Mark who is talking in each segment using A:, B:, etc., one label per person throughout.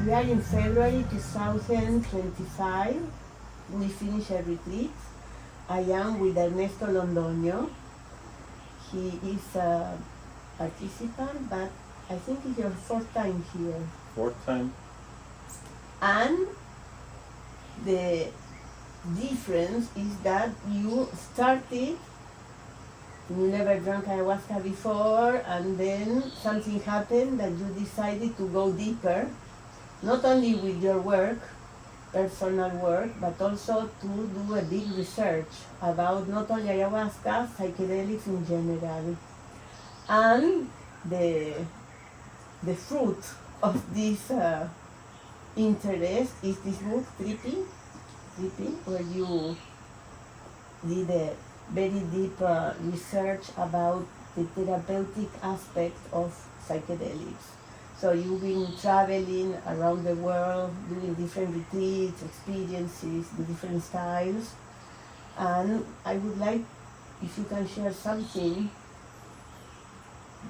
A: We are in February 2025. We finish a retreat. I am with Ernesto Londoño. He is a participant, but I think it's your fourth time here.
B: Fourth time?
A: And the difference is that you started, you never drank ayahuasca before, and then something happened that you decided to go deeper, not only with your work, personal work, but also to do a big research about not only ayahuasca, psychedelics in general. And the fruit of this interest is this book, Trippy, where you did a very deep research about the therapeutic aspect of psychedelics. So you've been traveling around the world, doing different retreats, experiences, in different styles. And I would like, if you can share something,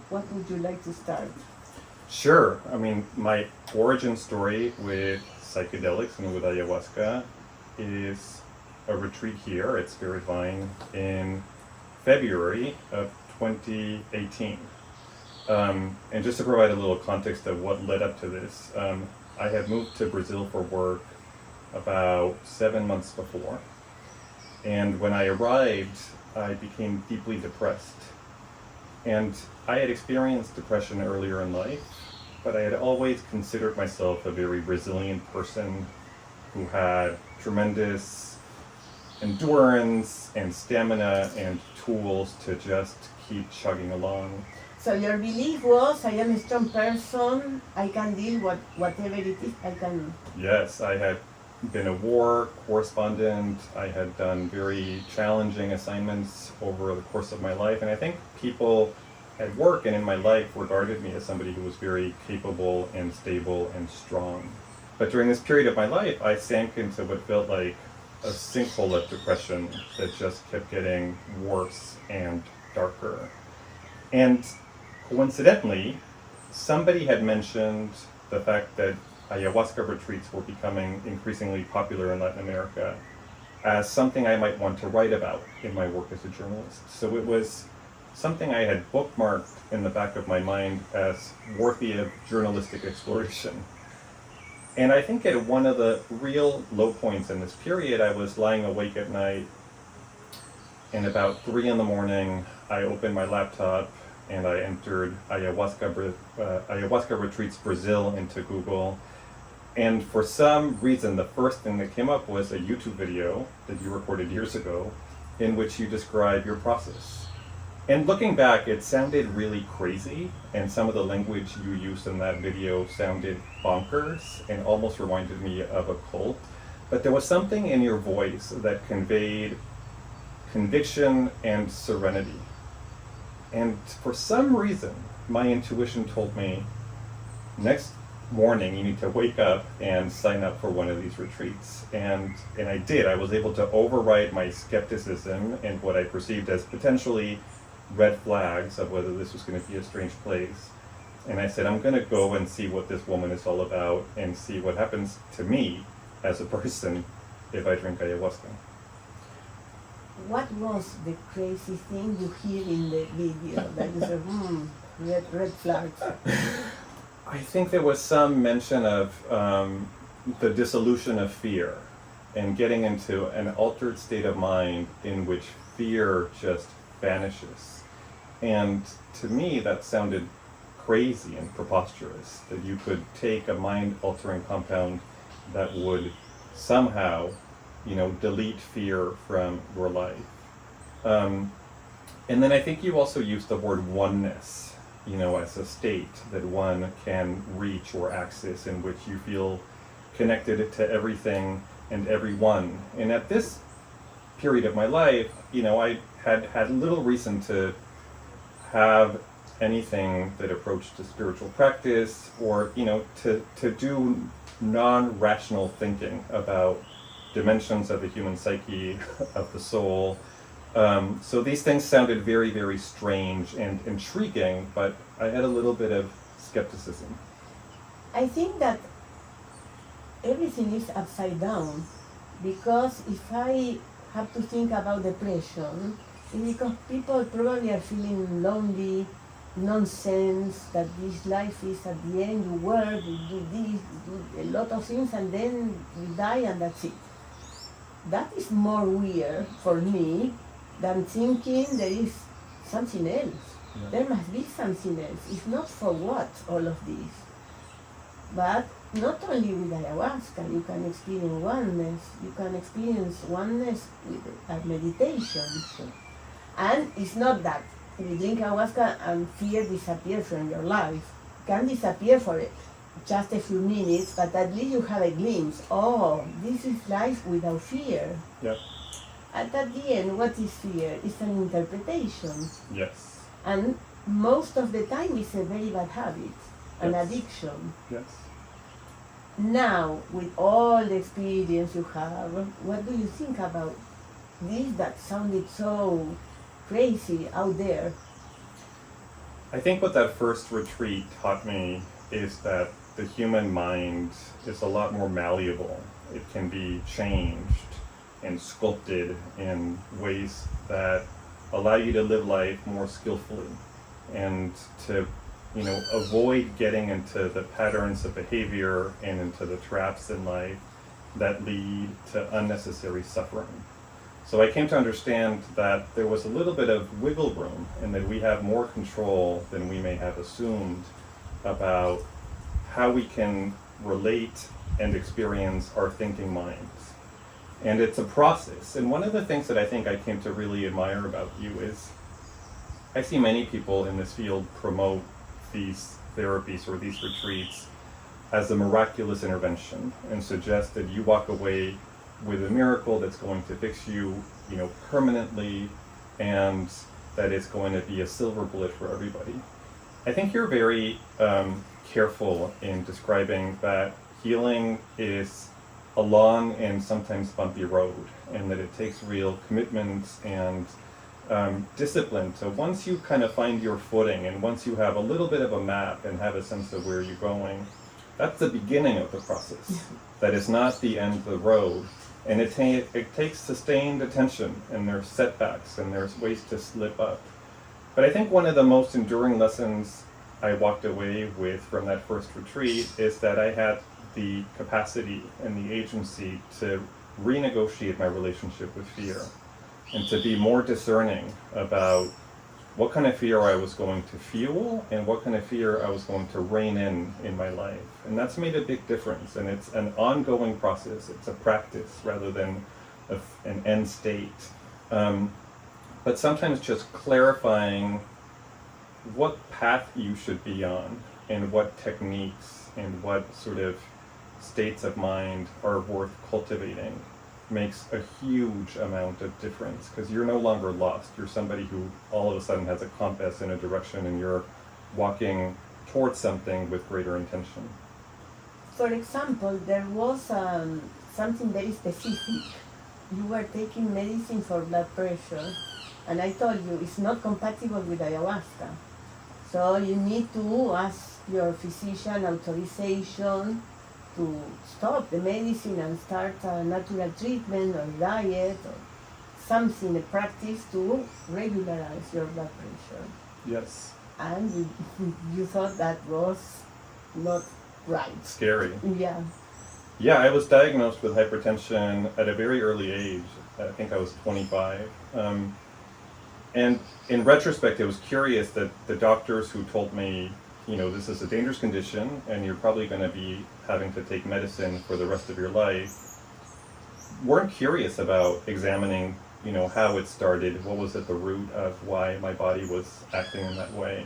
A: what would you like to start?
B: Sure. I mean, my origin story with psychedelics and with ayahuasca is a retreat here at Spirit Vine in February of 2018. And just to provide a little context of what led up to this, I had moved to Brazil for work about 7 months before. And when I arrived, I became deeply depressed. And I had experienced depression earlier in life, but I had always considered myself a very resilient person who had tremendous endurance and stamina and tools to just keep chugging along.
A: So your belief was, I am a strong person, I can deal with whatever it is, I can...
B: Yes, I had been a war correspondent. I had done very challenging assignments over the course of my life, and I think people at work and in my life regarded me as somebody who was very capable and stable and strong. But during this period of my life, I sank into what felt like a sinkhole of depression that just kept getting worse and darker. And coincidentally, somebody had mentioned the fact that ayahuasca retreats were becoming increasingly popular in Latin America as something I might want to write about in my work as a journalist. So it was something I had bookmarked in the back of my mind as worthy of journalistic exploration. And I think at one of the real low points in this period, I was lying awake at night, and about 3 in the morning, I opened my laptop and I entered Ayahuasca Retreats Brazil into Google. And for some reason, the first thing that came up was a YouTube video that you recorded years ago in which you describe your process. And looking back, it sounded really crazy, and some of the language you used in that video sounded bonkers and almost reminded me of a cult. But there was something in your voice that conveyed conviction and serenity. And for some reason, my intuition told me, next morning you need to wake up and sign up for one of these retreats. And I did. I was able to override my skepticism and what I perceived as potentially red flags of whether this was going to be a strange place. And I said, I'm going to go and see what this woman is all about and see what happens to me as a person if I drink ayahuasca.
A: What was the crazy thing you hear in the video that you said, red flags?
B: I think there was some mention of the dissolution of fear and getting into an altered state of mind in which fear just vanishes. And to me, that sounded crazy and preposterous, that you could take a mind-altering compound that would somehow, delete fear from your life. And then I think you also used the word oneness, as a state that one can reach or access in which you feel connected to everything and everyone. And at this period of my life, I had little reason to have anything that approached a spiritual practice or, to do non-rational thinking about dimensions of the human psyche, of the soul. So these things sounded very, very strange and intriguing, but I had a little bit of skepticism.
A: I think that everything is upside down. Because if I have to think about depression, it's because people probably are feeling lonely, nonsense, that this life is at the end, you work, you do this, you do a lot of things, and then you die and that's it. That is more weird for me than thinking there is something else.
B: Yeah.
A: There must be something else. It's not for what, all of this. But not only with ayahuasca, you can experience oneness. You can experience oneness with meditation. And it's not that you drink ayahuasca and fear disappears from your life. It can disappear for just a few minutes, but at least you have a glimpse. Oh, this is life without fear.
B: Yep.
A: And at the end, what is fear? It's an interpretation.
B: Yes.
A: And most of the time, it's a very bad habit, an
B: Yes.
A: addiction.
B: Yes.
A: Now, with all the experience you have, what do you think about this that sounded so crazy out there?
B: I think what that first retreat taught me is that the human mind is a lot more malleable. It can be changed and sculpted in ways that allow you to live life more skillfully and to, avoid getting into the patterns of behavior and into the traps in life that lead to unnecessary suffering. So I came to understand that there was a little bit of wiggle room and that we have more control than we may have assumed about how we can relate and experience our thinking minds. And it's a process. And one of the things that I think I came to really admire about you is I see many people in this field promote these therapies or these retreats as a miraculous intervention and suggest that you walk away with a miracle that's going to fix you, permanently, and that it's going to be a silver bullet for everybody. I think you're very careful in describing that healing is a long and sometimes bumpy road, and that it takes real commitment and discipline. So once you kind of find your footing, and once you have a little bit of a map and have a sense of where you're going, that's the beginning of the process. That is not the end of the road. And it takes sustained attention, and there's setbacks, and there's ways to slip up. But I think one of the most enduring lessons I walked away with from that first retreat is that I had the capacity and the agency to renegotiate my relationship with fear, and to be more discerning about what kind of fear I was going to fuel and what kind of fear I was going to rein in my life. And that's made a big difference, and it's an ongoing process. It's a practice rather than an end state. But sometimes just clarifying what path you should be on and what techniques and what sort of states of mind are worth cultivating makes a huge amount of difference, because you're no longer lost. You're somebody who all of a sudden has a compass in a direction, and you're walking towards something with greater intention.
A: For example, there was something very specific. You were taking medicine for blood pressure, and I told you it's not compatible with ayahuasca. So you need to ask your physician authorization to stop the medicine and start a natural treatment or diet or something, a practice to regularize your blood pressure.
B: Yes.
A: And you thought that was not right.
B: Scary.
A: Yeah.
B: Yeah, I was diagnosed with hypertension at a very early age. I think I was 25. And in retrospect, it was curious that the doctors who told me, this is a dangerous condition and you're probably going to be having to take medicine for the rest of your life, weren't curious about examining, how it started, what was at the root of why my body was acting in that way.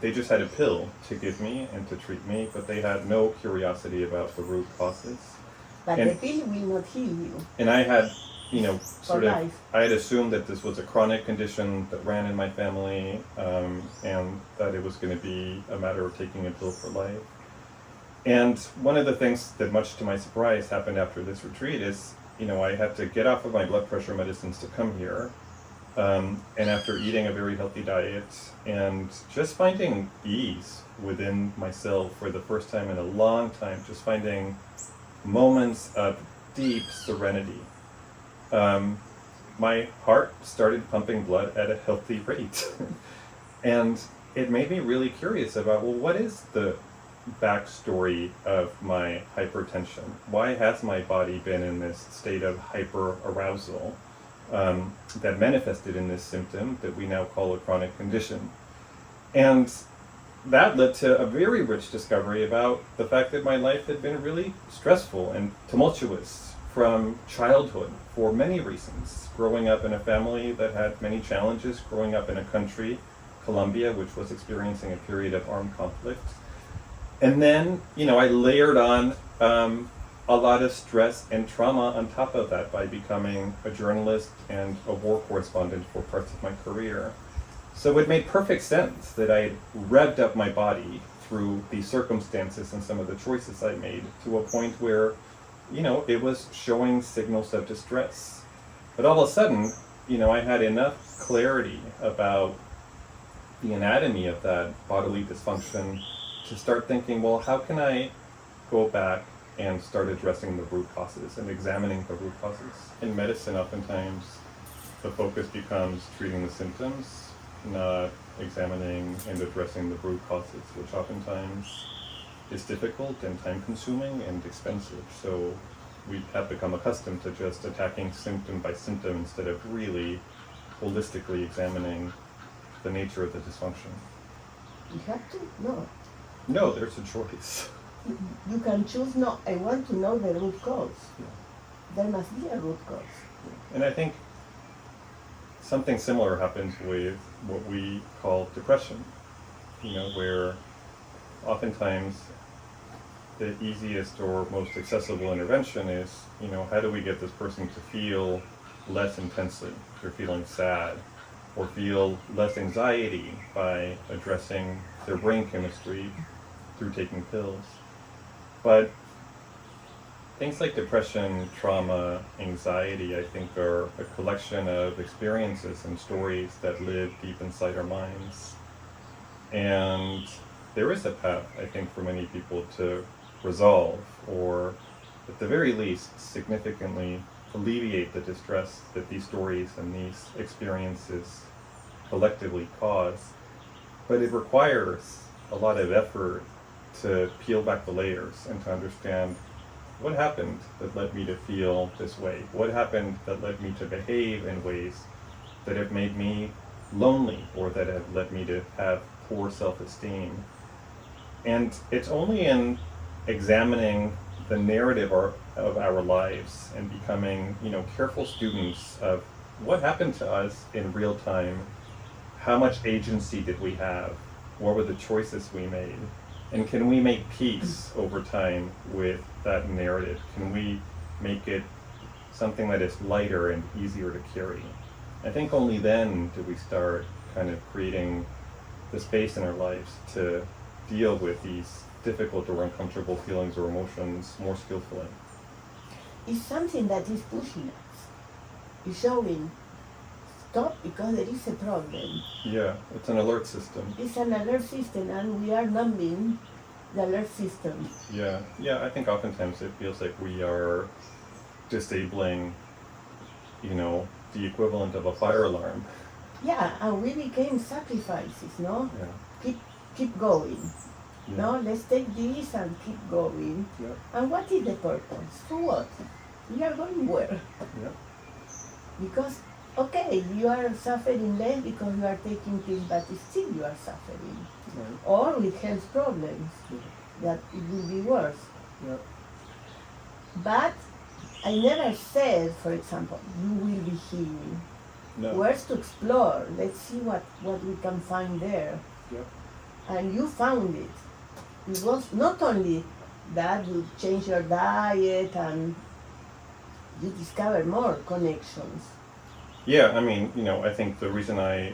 B: They just had a pill to give me and to treat me, but they had no curiosity about the root causes.
A: But the pill will not heal you.
B: And I had, I had assumed that this was a chronic condition that ran in my family, and that it was going to be a matter of taking a pill for life. And one of the things that, much to my surprise, happened after this retreat is, I had to get off of my blood pressure medicines to come here. And after eating a very healthy diet and just finding ease within myself for the first time in a long time, just finding moments of deep serenity, my heart started pumping blood at a healthy rate. And it made me really curious about, well, what is the backstory of my hypertension? Why has my body been in this state of hyperarousal that manifested in this symptom that we now call a chronic condition? And that led to a very rich discovery about the fact that my life had been really stressful and tumultuous from childhood for many reasons. Growing up in a family that had many challenges, growing up in a country, Colombia, which was experiencing a period of armed conflict. And then, I layered on a lot of stress and trauma on top of that by becoming a journalist and a war correspondent for parts of my career. So it made perfect sense that I had revved up my body through these circumstances and some of the choices I made to a point where, it was showing signals of distress. But all of a sudden, I had enough clarity about the anatomy of that bodily dysfunction to start thinking, well, how can I go back and start addressing the root causes and examining the root causes? In medicine, oftentimes, the focus becomes treating the symptoms, not examining and addressing the root causes, which oftentimes is difficult and time-consuming and expensive. So we have become accustomed to just attacking symptom by symptom instead of really holistically examining the nature of the dysfunction.
A: You have to? No.
B: No, there's a choice.
A: You can choose, no, I want to know the root cause.
B: Yeah.
A: There must be a root cause.
B: And I think something similar happens with what we call depression, where oftentimes the easiest or most accessible intervention is, how do we get this person to feel less intensely? If they're feeling sad, or feel less anxiety by addressing their brain chemistry through taking pills. But things like depression, trauma, anxiety, I think are a collection of experiences and stories that live deep inside our minds. And there is a path, I think, for many people to resolve, or at the very least, significantly alleviate the distress that these stories and these experiences collectively cause. But it requires a lot of effort to peel back the layers and to understand what happened that led me to feel this way? What happened that led me to behave in ways that have made me lonely or that have led me to have poor self-esteem? And it's only in examining the narrative of our lives and becoming, careful students of what happened to us in real time, how much agency did we have, what were the choices we made, and can we make peace over time with that narrative? Can we make it something that is lighter and easier to carry? I think only then do we start kind of creating the space in our lives to deal with these difficult or uncomfortable feelings or emotions more skillfully.
A: It's something that is pushing us. It's showing, stop because there is a problem.
B: Yeah, it's an alert system.
A: It's an alert system and we are numbing the alert system.
B: Yeah, I think oftentimes it feels like we are disabling, the equivalent of a fire alarm.
A: Yeah, and we became sacrifices, no?
B: Yeah.
A: Keep going.
B: Yeah.
A: No, let's take this and keep going.
B: Yeah.
A: And what is the purpose? For what? We are going where?
B: Yeah.
A: Because, okay, you are suffering less because you are taking pills, but still you are suffering.
B: Right.
A: Or with health problems, that it will be worse.
B: Yeah.
A: But I never said, for example, you will be healing.
B: No.
A: Where's to explore? Let's see what we can find there.
B: Yeah.
A: And you found it. It was not only that you change your diet and you discover more connections.
B: Yeah, I think the reason I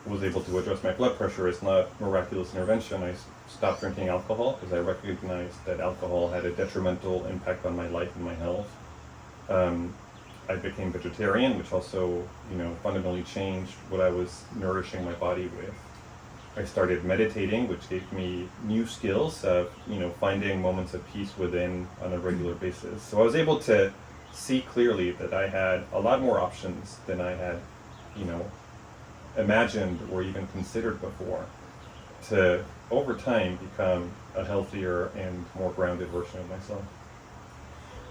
B: was able to address my blood pressure is not miraculous intervention. I stopped drinking alcohol because I recognized that alcohol had a detrimental impact on my life and my health. I became vegetarian, which also, fundamentally changed what I was nourishing my body with. I started meditating, which gave me new skills of, finding moments of peace within on a regular basis. So I was able to see clearly that I had a lot more options than I had, imagined or even considered before, to, over time, become a healthier and more grounded version of myself.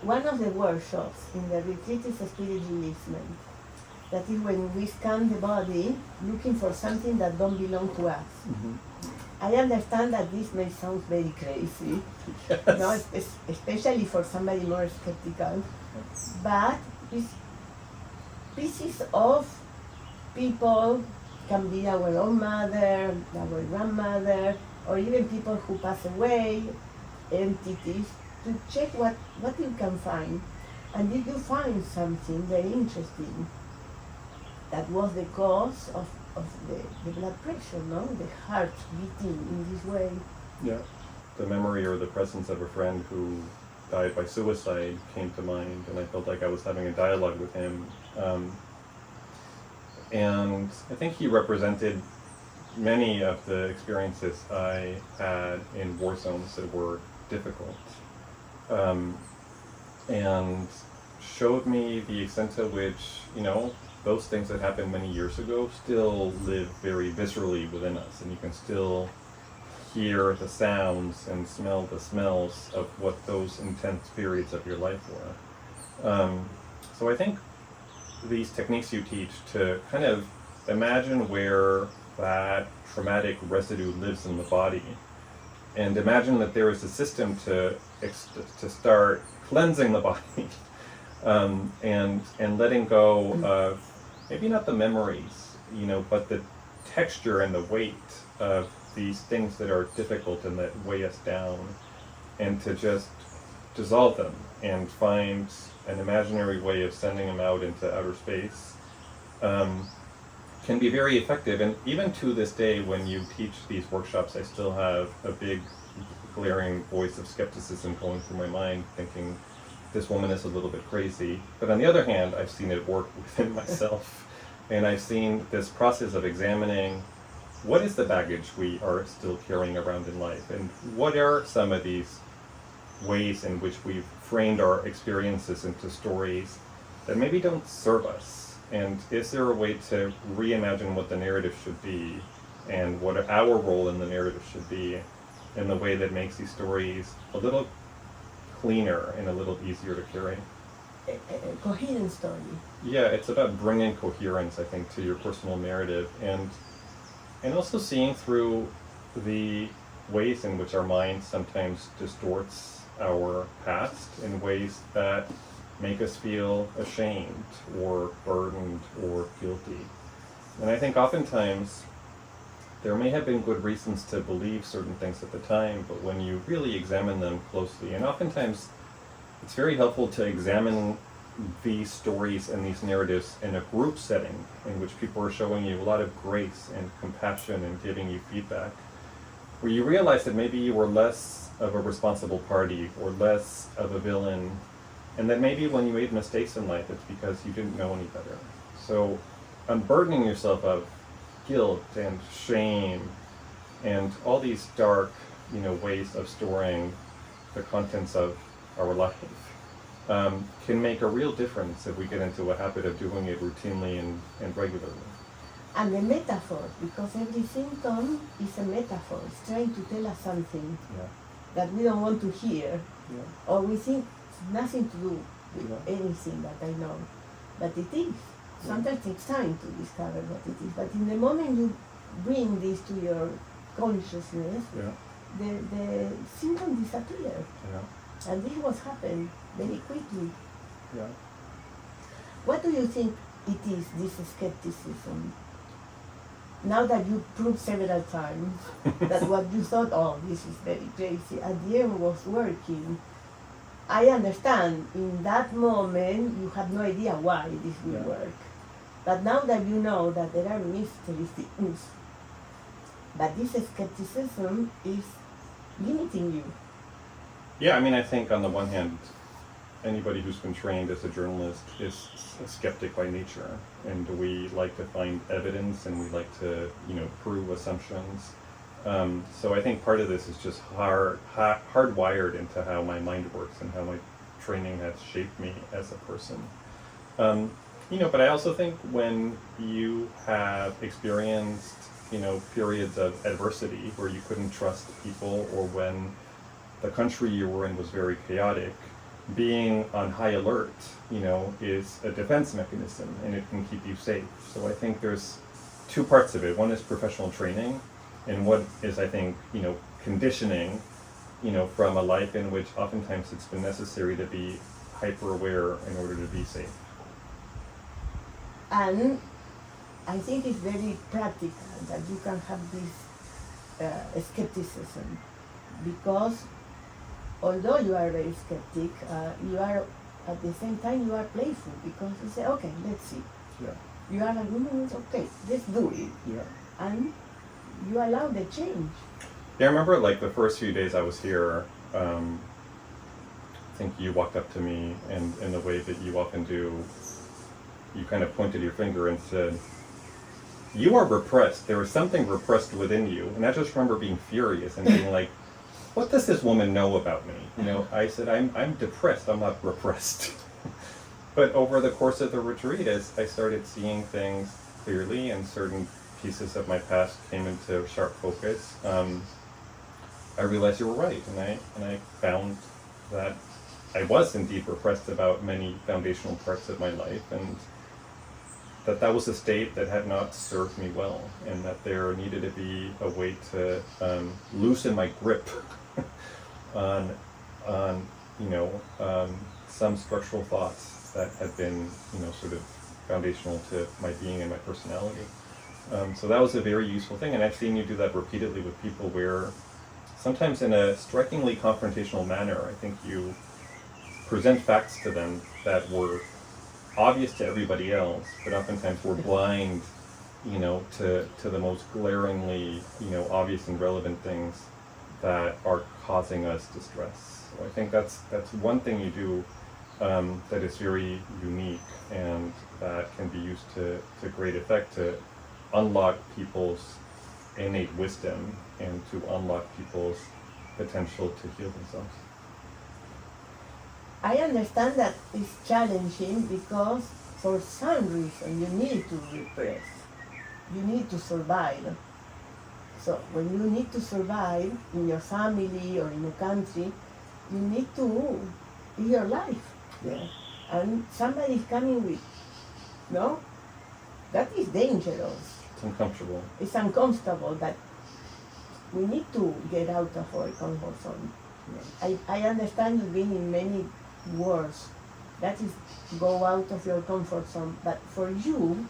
A: One of the workshops in the retreat is spirit releasement. That is when we scan the body looking for something that don't belong to us.
B: Mm-hmm.
A: I understand that this may sound very crazy,
B: Yes.
A: Especially for somebody more skeptical, but it's pieces of people, can be our own mother, our grandmother, or even people who pass away, entities, to check what you can find. And if you find something very interesting, that was the cause of the blood pressure, the heart beating in this way.
B: Yeah. The memory or the presence of a friend who died by suicide came to mind, and I felt like I was having a dialogue with him. And I think he represented many of the experiences I had in war zones that were difficult, and showed me the extent to which, those things that happened many years ago still live very viscerally within us, and you can still hear the sounds and smell the smells of what those intense periods of your life were. So I think these techniques you teach to kind of imagine where that traumatic residue lives in the body, and imagine that there is a system to start cleansing the body, and letting go of maybe not the memories, but the texture and the weight of these things that are difficult and that weigh us down, and to just dissolve them and find an imaginary way of sending them out into outer space, can be very effective. And even to this day, when you teach these workshops, I still have a big glaring voice of skepticism going through my mind, thinking this woman is a little bit crazy. But on the other hand, I've seen it work within myself, and I've seen this process of examining what is the baggage we are still carrying around in life, and what are some of these ways in which we've framed our experiences into stories that maybe don't serve us, and is there a way to reimagine what the narrative should be and what our role in the narrative should be in the way that makes these stories a little cleaner and a little easier to carry.
A: A coherent story.
B: Yeah, it's about bringing coherence, I think, to your personal narrative, and also seeing through the ways in which our mind sometimes distorts our past in ways that make us feel ashamed or burdened or guilty. And I think oftentimes there may have been good reasons to believe certain things at the time, but when you really examine them closely, and oftentimes it's very helpful to examine these stories and these narratives in a group setting in which people are showing you a lot of grace and compassion and giving you feedback, where you realize that maybe you were less of a responsible party or less of a villain, and that maybe when you made mistakes in life, it's because you didn't know any better. So unburdening yourself of guilt and shame and all these dark, ways of storing the contents of our life can make a real difference if we get into a habit of doing it routinely and regularly.
A: And the metaphor, because every symptom is a metaphor. It's trying to tell us something that we don't want to hear, or we think it's nothing to do with anything that I know. But it is. Sometimes it takes time to discover what it is. But in the moment you bring this to your consciousness, the symptom disappears. And this was happened very quickly. What do you think it is, this skepticism? Now that you proved several times that what you thought, oh, this is very crazy, at the end was working, I understand in that moment you had no idea why this will work. But now that you know that there are mystery things, but this skepticism is limiting you.
B: Yeah, I mean, I think on the one hand, anybody who's been trained as a journalist is a skeptic by nature, and we like to find evidence and we like to, prove assumptions. So I think part of this is just hardwired into how my mind works and how my training has shaped me as a person. But I also think when you have experienced, periods of adversity where you couldn't trust people, or when the country you were in was very chaotic, being on high alert, is a defense mechanism, and it can keep you safe. So I think there's two parts of it. One is professional training, and one is, I think, conditioning, from a life in which oftentimes it's been necessary to be hyper aware in order to be safe.
A: And I think it's very practical that you can have this skepticism, because although you are very skeptic, you are at the same time you are playful, because you say, okay, let's see.
B: Yeah.
A: You are like, okay, let's do it.
B: Yeah.
A: And you allow the change.
B: Yeah, I remember like the first few days I was here, I think you walked up to me, and in the way that you often do, you kind of pointed your finger and said, "You are repressed. There is something repressed within you." And I just remember being furious and being like, "What does this woman know about me?" I said, I'm depressed, I'm not repressed. But over the course of the retreat, as I started seeing things clearly and certain pieces of my past came into sharp focus, I realized you were right, and I found that I was indeed repressed about many foundational parts of my life, and that was a state that had not served me well, and that there needed to be a way to loosen my grip on some structural thoughts that had been sort of foundational to my being and my personality. So that was a very useful thing, and I've seen you do that repeatedly with people, where sometimes in a strikingly confrontational manner, I think you present facts to them that were obvious to everybody else, but oftentimes we're blind, to the most glaringly, obvious and relevant things that are causing us distress. So I think that's one thing you do that is very unique, and that can be used to great effect to unlock people's innate wisdom and to unlock people's potential to heal themselves.
A: I understand that it's challenging because for some reason you need to repress. You need to survive. So when you need to survive in your family or in a country, you need to be your life. Yeah. And somebody is coming with, no? That is dangerous.
B: It's uncomfortable.
A: It's uncomfortable, that we need to get out of our comfort zone. Yeah. I understand you've been in many wars. That is, go out of your comfort zone. But for you,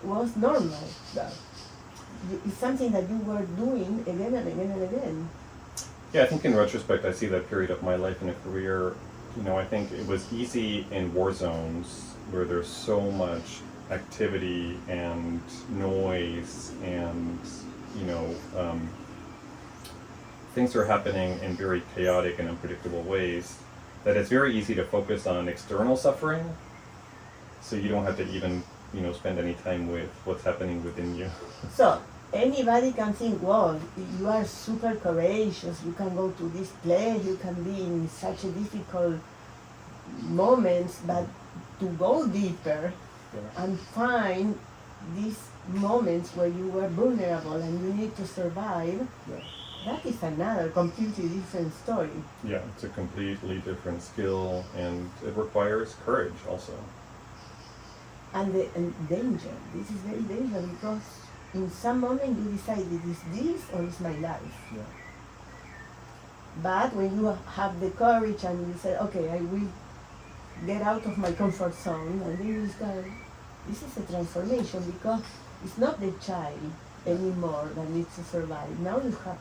A: was normal. That it's something that you were doing again and again and again.
B: Yeah, I think in retrospect, I see that period of my life and a career. I think it was easy in war zones where there's so much activity and noise, and things are happening in very chaotic and unpredictable ways, that it's very easy to focus on external suffering, so you don't have to even spend any time with what's happening within you.
A: So anybody can think, well, you are super courageous, you can go to this place, you can be in such a difficult moments, but to go deeper and find these moments where you were vulnerable and you need to survive, that is another completely different story.
B: Yeah, it's a completely different skill, and it requires courage also.
A: And danger. This is very dangerous, because in some moment you decide, is this or is my life?
B: Yeah.
A: But when you have the courage and you say, okay, I will get out of my comfort zone, and then you start, this is a transformation, because it's not the child anymore that needs to survive. Now you have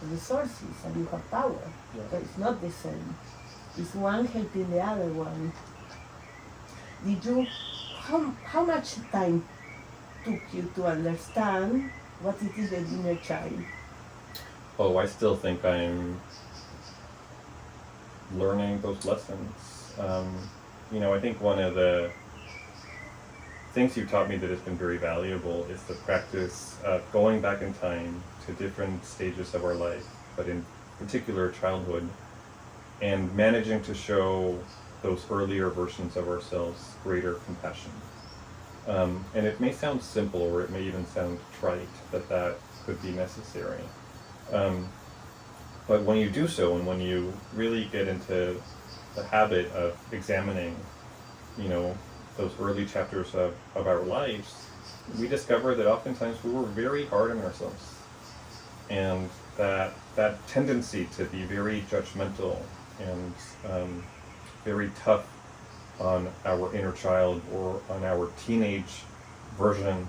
A: resources and you have power. Yeah. So it's not the same. It's one helping the other one. Did you, how much time took you to understand what it is, the inner child?
B: Oh, I still think I'm learning those lessons. I think one of the things you've taught me that has been very valuable is the practice of going back in time to different stages of our life, but in particular childhood, and managing to show those earlier versions of ourselves greater compassion. And it may sound simple, or it may even sound trite, that could be necessary. But when you do so, and when you really get into the habit of examining, those early chapters of our lives, we discover that oftentimes we were very hard on ourselves. And that tendency to be very judgmental and very tough on our inner child or on our teenage version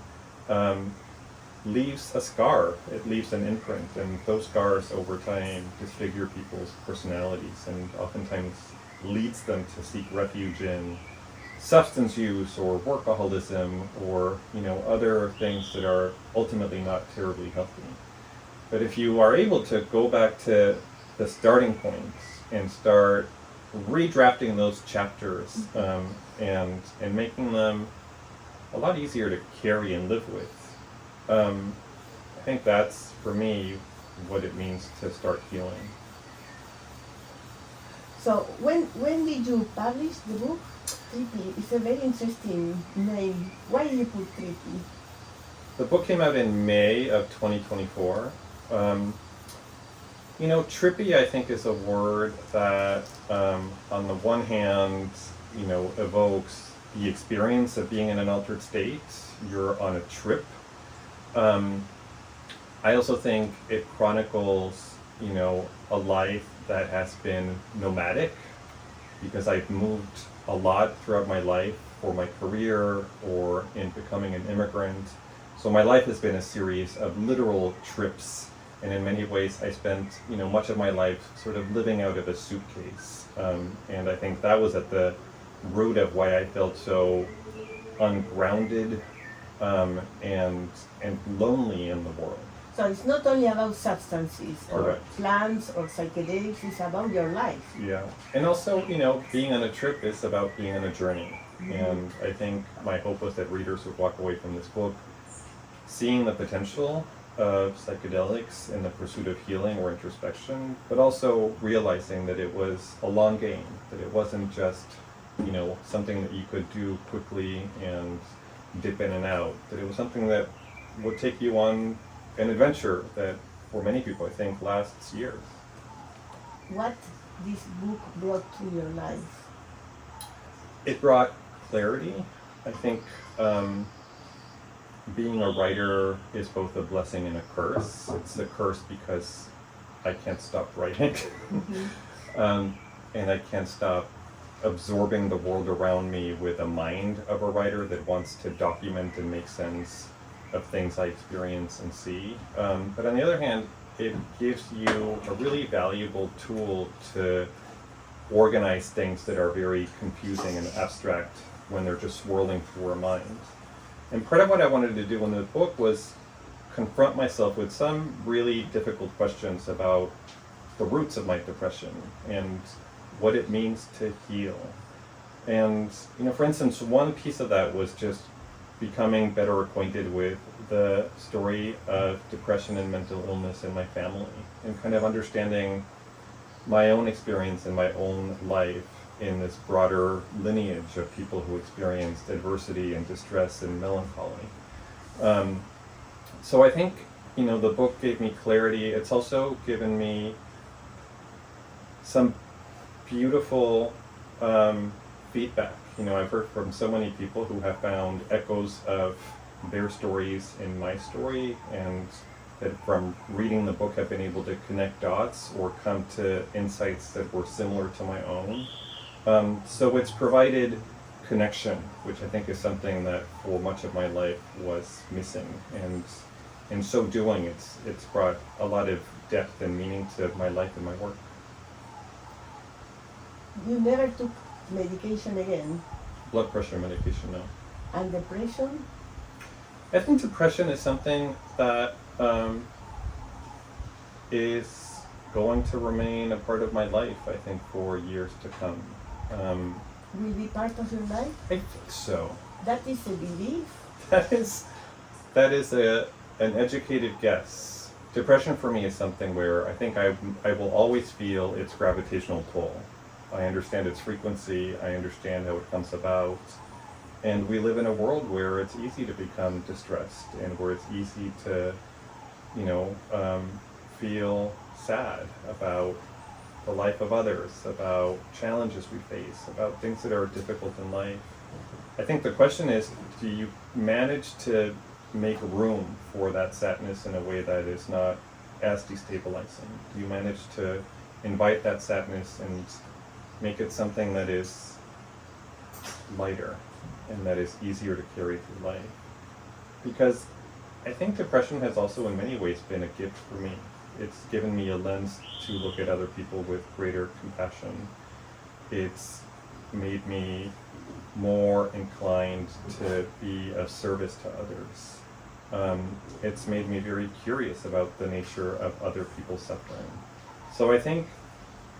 B: leaves a scar. It leaves an imprint, and those scars over time disfigure people's personalities and oftentimes leads them to seek refuge in substance use or workaholism or other things that are ultimately not terribly healthy. But if you are able to go back to the starting points and start redrafting those chapters and making them a lot easier to carry and live with, I think that's, for me, what it means to start healing.
A: So when did you publish the book? Trippy. It's a very interesting name. Why did you put Trippy?
B: The book came out in May of 2024. Trippy, I think, is a word that, on the one hand, evokes the experience of being in an altered state. You're on a trip. I also think it chronicles, a life that has been nomadic, because I've moved a lot throughout my life for my career or in becoming an immigrant. So my life has been a series of literal trips, and in many ways I spent, much of my life sort of living out of a suitcase. And I think that was at the root of why I felt so ungrounded and lonely in the world.
A: So it's not only about substances or
B: Correct.
A: plants or psychedelics, it's about your life.
B: Yeah, and also, being on a trip is about being on a journey. Mm-hmm. And I think my hope was that readers would walk away from this book seeing the potential of psychedelics in the pursuit of healing or introspection, but also realizing that it was a long game, that it wasn't just, something that you could do quickly and dip in and out, that it was something that would take you on an adventure that, for many people, I think, lasts years.
A: What this book brought to your life?
B: It brought clarity. I think being a writer is both a blessing and a curse. It's a curse because I can't stop writing.
A: Mm-hmm.
B: And I can't stop absorbing the world around me with a mind of a writer that wants to document and make sense of things I experience and see. But on the other hand, it gives you a really valuable tool to organize things that are very confusing and abstract when they're just swirling through our mind. And part of what I wanted to do in the book was confront myself with some really difficult questions about the roots of my depression and what it means to heal. And, for instance, one piece of that was just becoming better acquainted with the story of depression and mental illness in my family, and kind of understanding my own experience and my own life in this broader lineage of people who experienced adversity and distress and melancholy. So I think, the book gave me clarity. It's also given me some beautiful feedback. I've heard from so many people who have found echoes of their stories in my story, and that from reading the book have been able to connect dots or come to insights that were similar to my own. So it's provided connection, which I think is something that for much of my life was missing. And in so doing, it's brought a lot of depth and meaning to my life and my work.
A: You never took medication again?
B: Blood pressure medication, no.
A: And depression?
B: I think depression is something that is going to remain a part of my life, I think, for years to come.
A: Will be part of your life?
B: I think so.
A: That is a belief?
B: That is an educated guess. Depression for me is something where I think I will always feel its gravitational pull. I understand its frequency, I understand how it comes about, and we live in a world where it's easy to become distressed and where it's easy to, feel sad about the life of others, about challenges we face, about things that are difficult in life. I think the question is, do you manage to make room for that sadness in a way that is not as destabilizing? Do you manage to invite that sadness and make it something that is lighter and that is easier to carry through life? Because I think depression has also in many ways been a gift for me. It's given me a lens to look at other people with greater compassion. It's made me more inclined to be of service to others. It's made me very curious about the nature of other people's suffering. So I think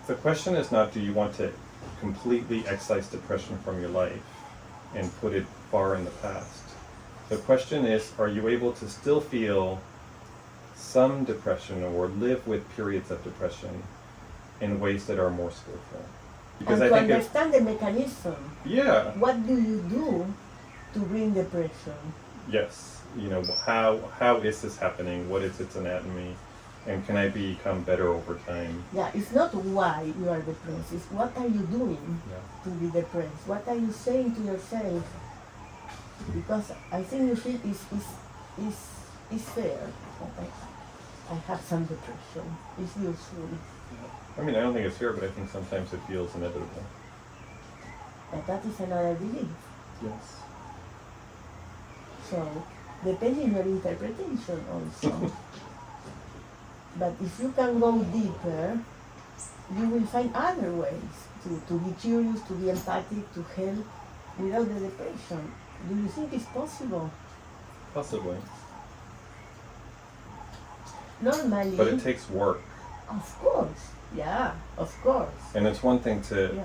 B: the question is not, do you want to completely excise depression from your life and put it far in the past? The question is, are you able to still feel some depression or live with periods of depression in ways that are more skillful?
A: Because and to understand the mechanism.
B: Yeah.
A: What do you do to bring depression?
B: Yes. How is this happening? What is its anatomy? And can I become better over time?
A: Yeah, it's not why you are depressed, it's what are you doing to be depressed? What are you saying to yourself? Because I think you feel is fair. I have some depression. It's useful.
B: I mean, I don't think it's fair, but I think sometimes it feels inevitable.
A: But that is another belief.
B: Yes.
A: So, depending on your interpretation also. But if you can go deeper, you will find other ways to be curious, to be empathic, to help without the depression. Do you think it's possible?
B: Possibly.
A: Normally.
B: But it takes work.
A: Of course. Yeah, of course.
B: And it's one thing to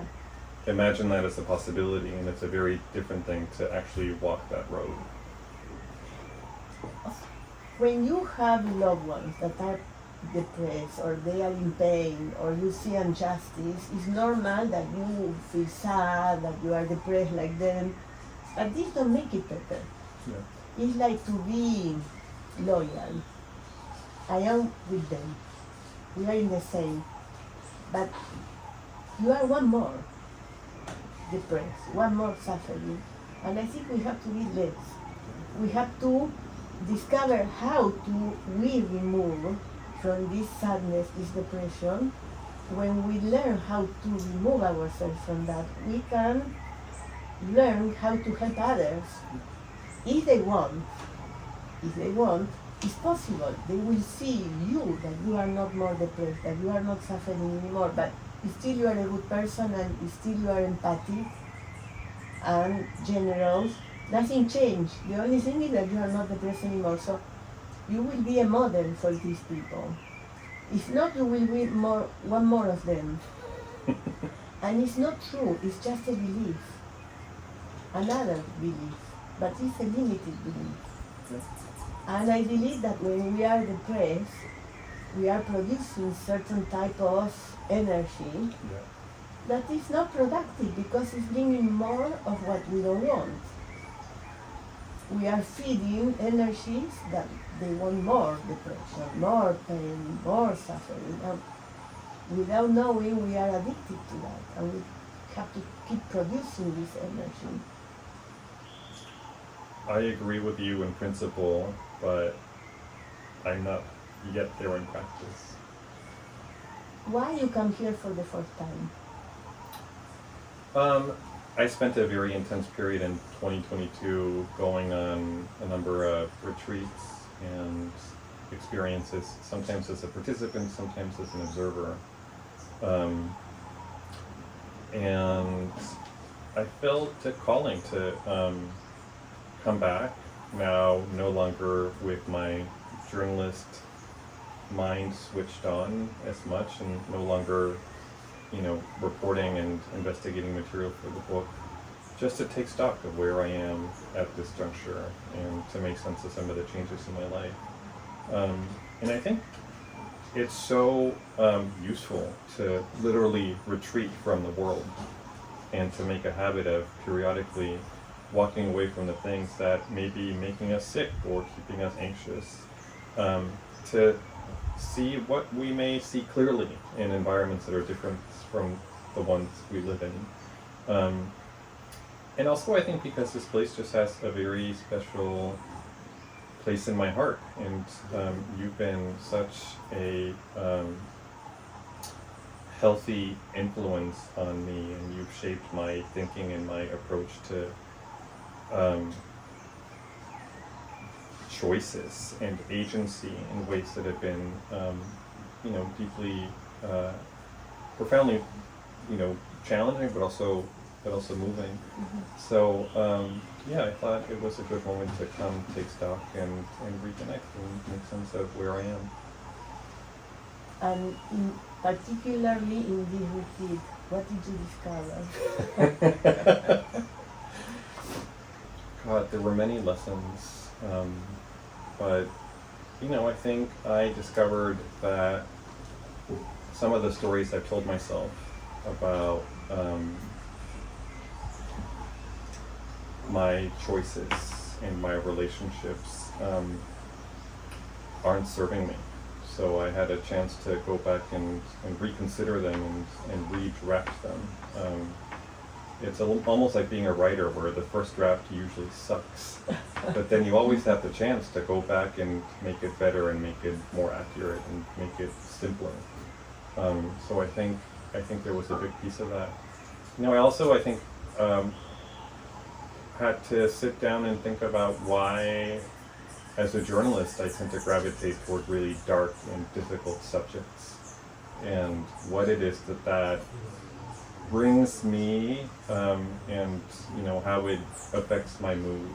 B: imagine that as a possibility, and it's a very different thing to actually walk that road.
A: When you have loved ones that are depressed or they are in pain or you see injustice, it's normal that you feel sad, that you are depressed like them, but this don't make it better. Yeah. It's like to be loyal. I am with them. We are in the same. But you are one more depressed, one more suffering. And I think we have to be less. We have to discover how to remove from this sadness, this depression. When we learn how to remove ourselves from that, we can learn how to help others. If they want, it's possible. They will see you, that you are not more depressed, that you are not suffering anymore, but still you are a good person and still you are empathic and generous. Nothing changed. The only thing is that you are not depressed anymore. So you will be a model for these people. If not, you will be one more of them. And it's not true, it's just a belief. Another belief, but it's a limited belief. And I believe that when we are depressed, we are producing certain type of energy that is not productive because it's bringing more of what we don't want. We are feeding energies that they want more depression, more pain, more suffering. And without knowing, we are addicted to that, and we have to keep producing this energy.
B: I agree with you in principle, but I'm not yet there in practice.
A: Why you come here for the first time?
B: I spent a very intense period in 2022 going on a number of retreats and experiences, sometimes as a participant, sometimes as an observer. And I felt a calling to come back, now no longer with my journalist mind switched on as much and no longer reporting and investigating material for the book, just to take stock of where I am at this juncture and to make sense of some of the changes in my life. And I think it's so useful to literally retreat from the world and to make a habit of periodically walking away from the things that may be making us sick or keeping us anxious, to see what we may see clearly in environments that are different from the ones we live in. And also I think because this place just has a very special place in my heart, and you've been such a healthy influence on me, and you've shaped my thinking and my approach to choices and agency in ways that have been, deeply, profoundly, challenging, but also moving.
A: Mm-hmm.
B: So, I thought it was a good moment to come take stock and reconnect and make sense of where I am.
A: And particularly in this retreat, what did you discover?
B: God, there were many lessons, but I think I discovered that some of the stories I've told myself about my choices and my relationships aren't serving me. So I had a chance to go back and reconsider them and redraft them. It's almost like being a writer, where the first draft usually sucks, but then you always have the chance to go back and make it better and make it more accurate and make it simpler. So I think there was a big piece of that. I think had to sit down and think about why, as a journalist, I tend to gravitate toward really dark and difficult subjects, and what it is that brings me, and how it affects my mood.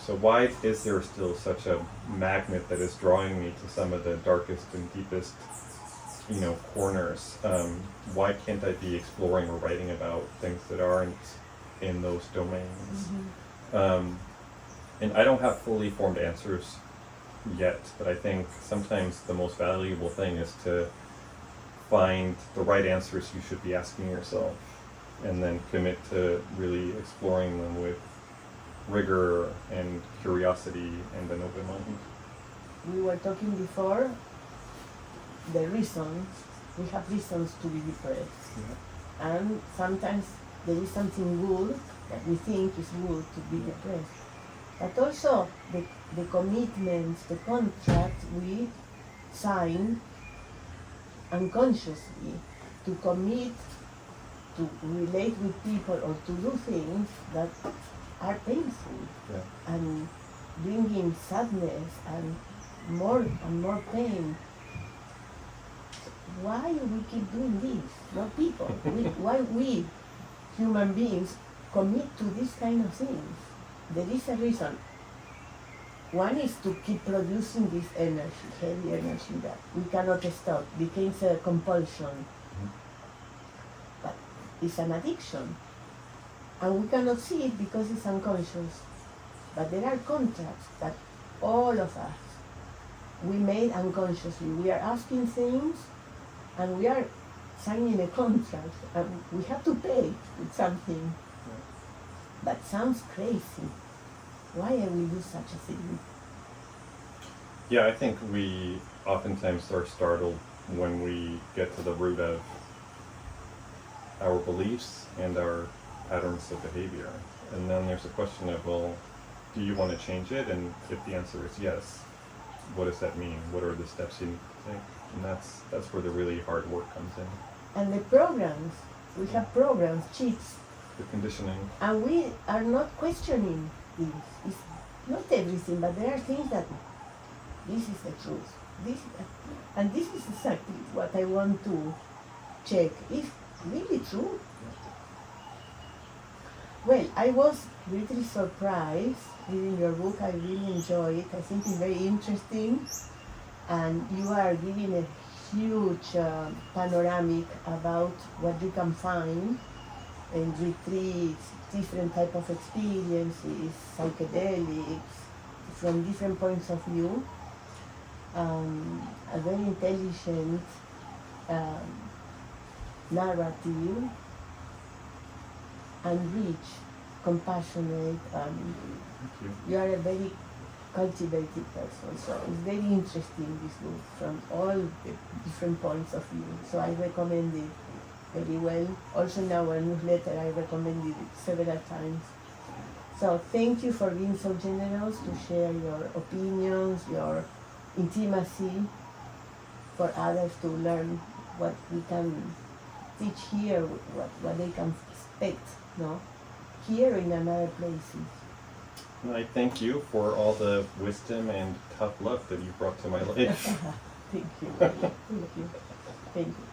B: So why is there still such a magnet that is drawing me to some of the darkest and deepest, corners? Why can't I be exploring or writing about things that aren't in those domains? Mm-hmm. And I don't have fully formed answers yet, but I think sometimes the most valuable thing is to find the right answers you should be asking yourself, and then commit to really exploring them with rigor and curiosity and an open mind.
A: We were talking before, the reasons, we have reasons to be depressed. Yeah. And sometimes there is something good that we think is good to be depressed. But also the commitments, the contracts we sign unconsciously to commit to relate with people or to do things that are painful, yeah, and bringing sadness and more pain. Why we keep doing this? Not people. Why we, human beings, commit to these kind of things? There is a reason. One is to keep producing this energy, heavy energy that we cannot stop. It becomes a compulsion. Mm-hmm. But it's an addiction. And we cannot see it because it's unconscious. But there are contracts that all of us, we made unconsciously. We are asking things and we are signing a contract, and we have to pay with something. That sounds crazy. Why I will do such a thing?
B: Yeah, I think we oftentimes are startled when we get to the root of our beliefs and our patterns of behavior. And then there's a question of, well, do you want to change it? And if the answer is yes, what does that mean? What are the steps you need to take? And that's where the really hard work comes in.
A: And the programs, we have programs, cheats.
B: The conditioning.
A: And we are not questioning this. It's not everything, but there are things that this is the truth. And this is exactly what I want to check. Is really true? Well, I was really surprised reading your book. I really enjoy it. I think it's very interesting. And you are giving a huge panoramic about what you can find in retreats, different type of experiences, psychedelics, from different points of view. A very intelligent narrative, and rich, compassionate.
B: Thank you.
A: You are a very cultivated person, so it's very interesting, this book, from all the different points of view. So I recommend it very well. Also in our newsletter I recommended it several times. So thank you for being so generous to share your opinions, your intimacy, for others to learn what we can teach here, what they can expect, no? Here in another places.
B: And I thank you for all the wisdom and tough love that you brought to my life.
A: Thank you. Thank you. Thank you.